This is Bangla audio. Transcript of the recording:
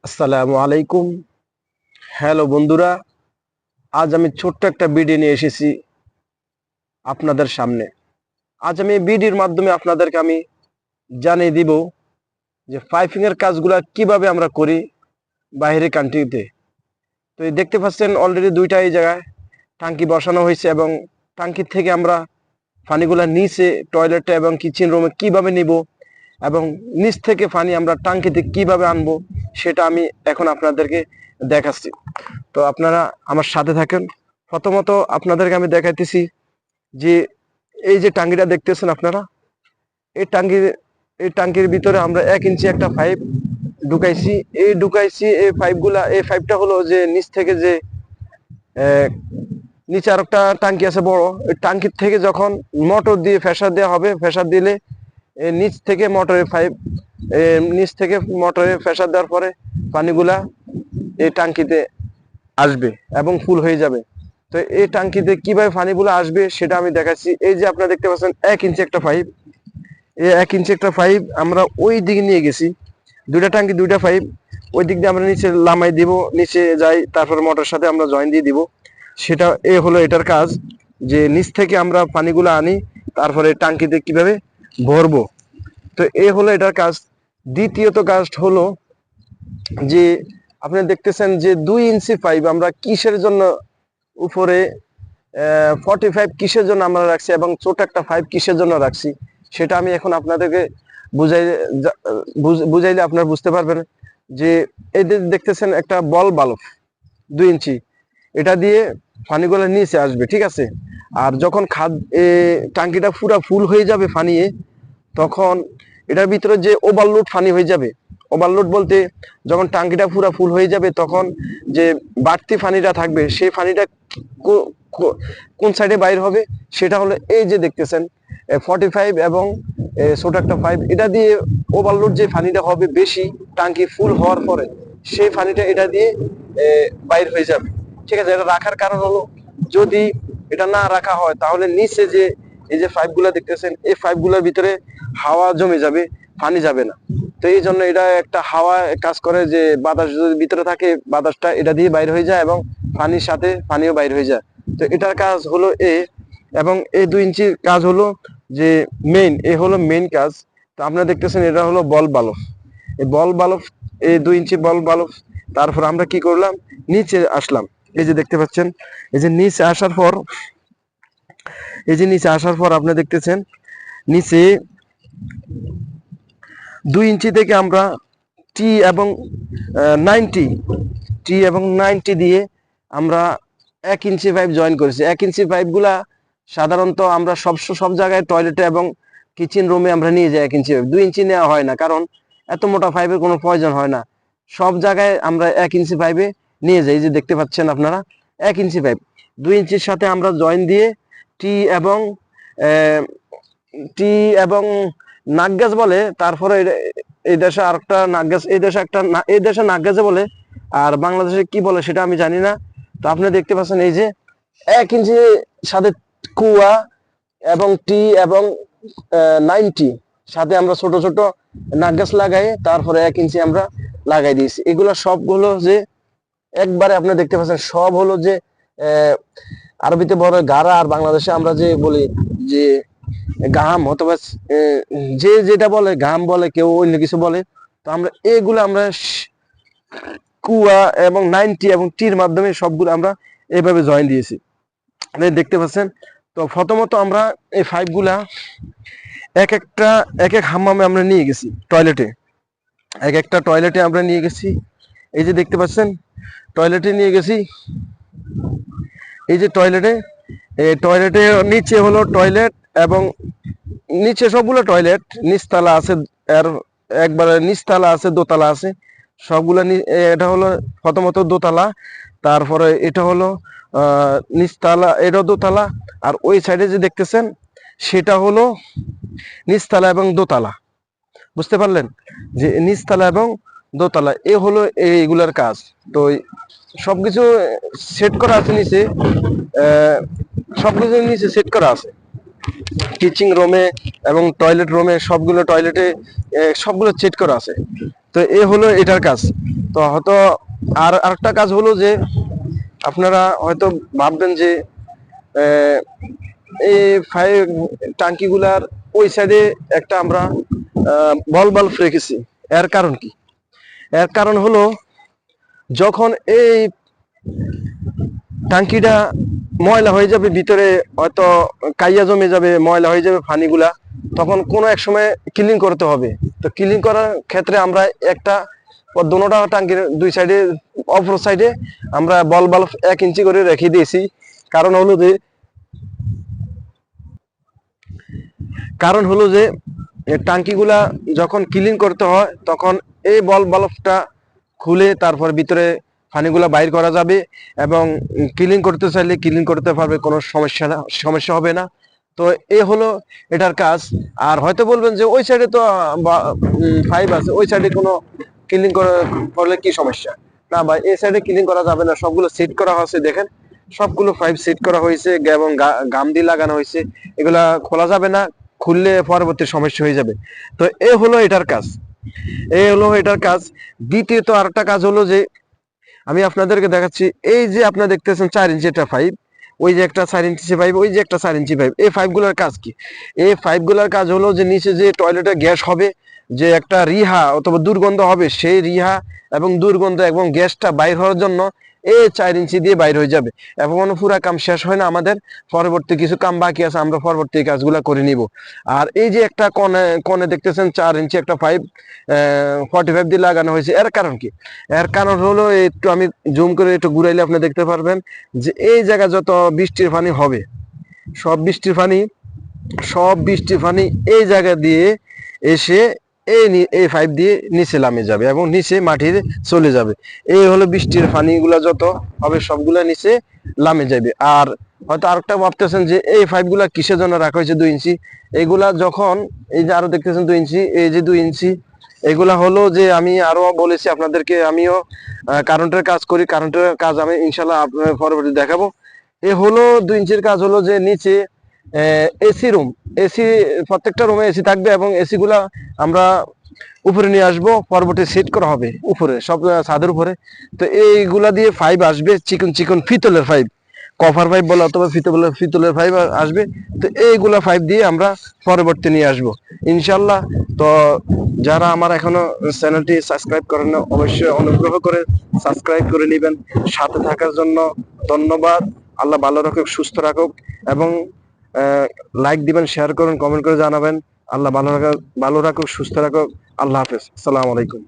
আসসালামু আলাইকুম। হ্যালো বন্ধুরা, আজ আমি ছোট্ট একটা ভিডিও নিয়ে এসেছি আপনাদের সামনে। আজ আমি এই ভিডিওর মাধ্যমে আপনাদেরকে আমি জানিয়ে দিব যে পাইপিং এর কাজগুলা কিভাবে আমরা করি বাইরের কান্ট্রিতে। তো এই দেখতে পাচ্ছেন অলরেডি দুইটা এই জায়গায় টাঙ্কি বসানো হয়েছে এবং টাঙ্কির থেকে আমরা পানিগুলা নিচে টয়লেটে এবং কিচেন রুমে কিভাবে নিব এবং নিচ থেকে পানি আমরা টাঙ্কিতে কিভাবে আনবো সেটা আমি এখন আপনাদেরকে দেখাচ্ছি। তো আপনারা আমার সাথে থাকেন। প্রথমত আপনাদেরকে আমি দেখাইতেছি যে এই যে টাঙ্কিটা দেখতেছেন আপনারা, এই টাঙ্কির এই টাঙ্কির ভিতরে আমরা 1 ইঞ্চি একটা পাইপ ঢুকাইছি। এই পাইপগুলা, এই পাইপটা হলো যে নিচ থেকে যে নিচে আর একটা টাঙ্কি আছে বড়, ওই টাঙ্কির থেকে যখন মোটর দিয়ে প্রেসার দেওয়া হবে, প্রেসার দিলে নিচ থেকে মোটরের পাইপ, নিচ থেকে মোটরে প্রেসার দেওয়ার পরে পানিগুলা এই টাঙ্কিতে আসবে এবং ফুল হয়ে যাবে। তো এই টাঙ্কিতে কিভাবে পানিগুলো আসবে সেটা আমি দেখাচ্ছি। এই যে আপনারা দেখতে পাচ্ছেন 1 ইঞ্চি একটা পাইপ, এই 1 ইঞ্চি একটা পাইপ আমরা ওই দিকে নিয়ে গেছি। দুইটা টাঙ্কি দুইটা পাইপ ওই দিক দিয়ে আমরা নিচে লামাই দিব, নিচে যাই, তারপরে মোটরের সাথে আমরা জয়েন দিয়ে দিব। সেটা হলো এটার কাজ, যে নিচ থেকে আমরা পানিগুলো আনি তারপরে টাঙ্কিতে কিভাবে ভরবো। তো হলো এটার কাজ। দ্বিতীয়ত কাজ হলো যে আপনি দেখতেছেন যে 2 ইঞ্চি পাইপ আমরা কিসের জন্য উপরে 45 কিসের জন্য আমরা রাখছি এবং ছোট একটা পাইপ কিসের জন্য রাখছি সেটা আমি এখন আপনাদেরকে বুঝাই বুঝাইলে আপনারা বুঝতে পারবেন। যে এই যে দেখতেছেন একটা বল বাল্ব 2 ইঞ্চি, এটা দিয়ে পানিগুলো নিচে আসবে, ঠিক আছে। আর যখন টাঙ্কিটা পুরো ফুল হয়ে যাবে পানিয়ে, তখন এটার ভিতরে যে ওভারলোড পানি হয়ে যাবে। ওভারলোড বলতে যখন টাঙ্কিটা পুরো ফুল হয়ে যাবে তখন যে বাড়তি পানিটা থাকবে সেই পানিটা কোন সাইডে বাইর হবে সেটা হলো এই যে দেখতেছেন 45 এবং ছোট একটা পাইপ, এটা দিয়ে ওভারলোড যে পানিটা হবে বেশি টাঙ্কি ফুল হওয়ার পরে সেই পানিটা এটা দিয়ে বাইর হয়ে যাবে, ঠিক আছে। এটা রাখার কারণ হলো যদি এটা না রাখা হয় তাহলে নিচে যে এই যে পাইপগুলো দেখতেছেন এই পাইপগুলোর ভিতরে হাওয়া জমে যাবে, পানি যাবে না। তো এই জন্য এটা একটা হাওয়া কাজ করে, যে বাতাস যদি ভিতরে থাকে বাতাসটা এটা দিয়ে বাইর হয়ে যায় এবং পানির সাথে পানিও বাইর হয়ে যায়। তো এটার কাজ হলো এবং এই 2 ইঞ্চির কাজ হলো যে হলো মেইন কাজ। তো আপনারা দেখতেছেন এটা হলো বল বাল্ব, এই বল বাল্ব, এই 2 ইঞ্চি বল বাল্ব। তারপর আমরা কি করলাম, নিচে আসলাম। এই যে দেখতে পাচ্ছেন, এই যে নিচে আসার পর আপনি দেখতেছেন নিচে 2 ইঞ্চি থেকে আমরা টি এবং 90 দিয়ে আমরা 1 ইঞ্চি পাইপ জয়েন করেছি। 1 ইঞ্চি পাইপগুলা সাধারণত আমরা সব জায়গায় টয়লেটে এবং কিচেন রুমে আমরা নিয়ে যাই 1 ইঞ্চি পাইপ, 2 ইঞ্চি নেওয়া হয় না, কারণ এত মোটা পাইপের কোনো প্রয়োজন হয় না। সব জায়গায় আমরা 1 ইঞ্চি পাইপে নিয়ে যাই। যে দেখতে পাচ্ছেন আপনারা 1 ইঞ্চি পাইপ 2 ইঞ্চির সাথে আমরা জয়েন দিয়ে টি এবং টি এবং নাগগাছ বলে। তারপরে এই দেশে আরেকটা নাগগাছ, এই দেশে নাগগাছে বলে, আর বাংলাদেশে কি বলে সেটা আমি জানি না। তো আপনি দেখতে পাচ্ছেন এই যে 1 ইঞ্চি সাথে কুয়া এবং টি এবং 90 সাথে আমরা ছোট ছোট নাগগাছ লাগাই, তারপরে 1 ইঞ্চি আমরা লাগাই দিয়েছি। এগুলো সবগুলো যে একবারে আপনি দেখতে পাচ্ছেন সব হলো যে আরবিতে বলে গারা, আর বাংলাদেশে আমরা যে বলি যে গাম, অথবা যে যেটা বলে গাম বলে, কেউ অন্য কিছু বলে। তো আমরা আমরা কুয়া এবং 90 এবং টির মাধ্যমে সবগুলো আমরা এইভাবে জয়েন দিয়েছি, দেখতে পাচ্ছেন। তো প্রথমত আমরা এই পাইপগুলা এক এক হাম্মামে আমরা নিয়ে গেছি, টয়লেটে একটা টয়লেটে আমরা নিয়ে গেছি। এই যে দেখতে পাচ্ছেন টয়লেটে নিয়ে গেছি। এই যে টয়লেটে নিচে হলো টয়লেট এবং নিচে সবগুলো টয়লেট, নিচতলা আছে, আর একবারে নিচতলা আছে, দোতলা আছে, সবগুলো। এটা হলো প্রথমত দোতলা, তারপরে এটা হলো নিচতলা, এটা দোতলা, আর ওই সাইডে যে দেখতেছেন সেটা হলো নিচতলা এবং দোতলা। বুঝতে পারলেন যে নিচতলা এবং দোতলা হলো এইগুলার কাজ। তো সবকিছু সেট করা আছে নিচে, সবকিছু নিচে সেট করা আছে কিচেন রুমে এবং টয়লেট রুমে, সবগুলো টয়লেটে সবগুলো সেট করা আছে। তো এ হলো এটার কাজ। তো হয়তো আর আরেকটা কাজ হলো যে আপনারা হয়তো ভাববেন যে আহ, এই ফায়ার টাঙ্কিগুলার ওই সাইডে একটা আমরা বল বাল্ব রেখেছি। এর কারণ কি? এর কারণ হলো যখন এই টাঙ্কিটা ময়লা হয়ে যাবে, ভিতরে হয়তো কাইয়া জমে যাবে, ময়লা হয়ে যাবে পানিগুলা, তখন কোনো এক সময় ক্লিন করতে হবে। তো ক্লিন করার ক্ষেত্রে আমরা একটা দোনোটা টাঙ্কির দুই সাইডে, অপর সাইডে আমরা বল বাল্ব 1 ইঞ্চি করে রেখে দিয়েছি। কারণ হলো যে কারণ হলো যে টাঙ্কিগুলা যখন ক্লিন করতে হয় তখন এই বল বাল্বটা খুলে তারপর ভিতরে পানিগুলা বাইর করা যাবে, এবং ক্লিন করতে চাইলে ক্লিন করতে পারবে, কোনো সমস্যা হবে না। তো এ হলো এটার কাজ। আর হয়তো বলবেন যে ওই সাইডে তো ফাইভ আছে, ওই সাইডে কোনো ক্লিন করলে কি সমস্যা? না ভাই, এই সাইডে ক্লিন করা যাবে না, সবগুলো সেট করা হয়েছে, দেখেন সবগুলো ফাইভ সেট করা হয়েছে এবং গাম দিয়ে লাগানো হয়েছে। এগুলা খোলা যাবে না, খুললে পরবর্তী সমস্যা হয়ে যাবে। তো এ হলো এটার কাজ, এই হলো এটার কাজ। দ্বিতীয়ত আরেকটা কাজ হলো যে আমি আপনাদেরকে দেখাচ্ছি, এই যে আপনারা দেখতেছেন 4 ইঞ্চি একটা পাইপ, ওই যে একটা 4 ইঞ্চি পাইপ, ওই যে একটা 4 ইঞ্চি পাইপ, এই পাইপগুলোর কাজ কি? এই পাইপগুলোর কাজ হলো যে নিচে যে টয়লেটে গ্যাস হবে, যে একটা রিহা অথবা দুর্গন্ধ হবে, সেই রিহা এবং দুর্গন্ধ এবং গ্যাসটা বাইর হওয়ার জন্য এই 4 ইঞ্চি দিয়ে বাইর হয়ে যাবে। এবং পুরো কাম শেষ হয় না, আমাদের পরবর্তী কিছু কাম বাকি আছে, আমরা পরবর্তী কাজগুলো করে নিব। আর এই যে একটা কোণে কোণে দেখতেছেন 4 ইঞ্চি একটা পাইপ 45 দিয়ে লাগানো হয়েছে। এর কারণ কি? এর কারণ হলো, একটু আমি জুম করে একটু ঘুরাইলে আপনি দেখতে পারবেন যে এই জায়গা যত বৃষ্টির পানি হবে, সব বৃষ্টির পানি সব বৃষ্টির পানি এই জায়গা দিয়ে এসে এই পাইপ দিয়ে নিচে নামে যাবে এবং নিচে মাটিতে চলে যাবে। এই হলো বৃষ্টির পানিগুলা যত হবে সবগুলা নিচে নামে যাবে। আর হয়তো আরেকটা ভাবতেছেন যে এই পাইপগুলা কিসের জন্য রাখা হয়েছে 2 ইঞ্চি? এগুলা যখন এই যে আরো দেখতেছেন 2 ইঞ্চি, এই যে 2 ইঞ্চি, এগুলা হলো যে আমি আরো বলেছি আপনাদেরকে, আমিও কারেন্টের কাজ করি, কারেন্টের কাজ আমি ইনশাল্লাহ আপনার পরবর্তী দেখাবো। এ হলো 2 ইঞ্চির কাজ হলো যে নিচে এসি রুম, এসি প্রত্যেকটা রুমে এসি থাকবে এবং এসি গুলা আমরা উপরে নিয়ে আসবো, পরবর্তী সেট করা হবে উপরে সব ছাদের উপরে। তো এইগুলা দিয়ে পাইপ আসবে, চিকন চিকন পিতলের পাইপ, কভার পাইপ বলে অথবা পিতলের পাইপ আসবে। তো এইগুলা পাইপ দিয়ে আমরা পরবর্তী নিয়ে আসবো ইনশাল্লাহ। তো যারা আমার এখনো চ্যানেলটি সাবস্ক্রাইব করেন না, অবশ্যই অনুগ্রহ করে সাবস্ক্রাইব করে নেবেন। সাথে থাকার জন্য ধন্যবাদ। আল্লাহ ভালো রাখুক, সুস্থ রাখুক, এবং লাইক দিবেন, শেয়ার করুন, কমেন্ট করে জানাবেন। আল্লাহ ভালো রাখুক, সুস্থ রাখুক। আল্লাহ হাফেজ, আসসালামু আলাইকুম।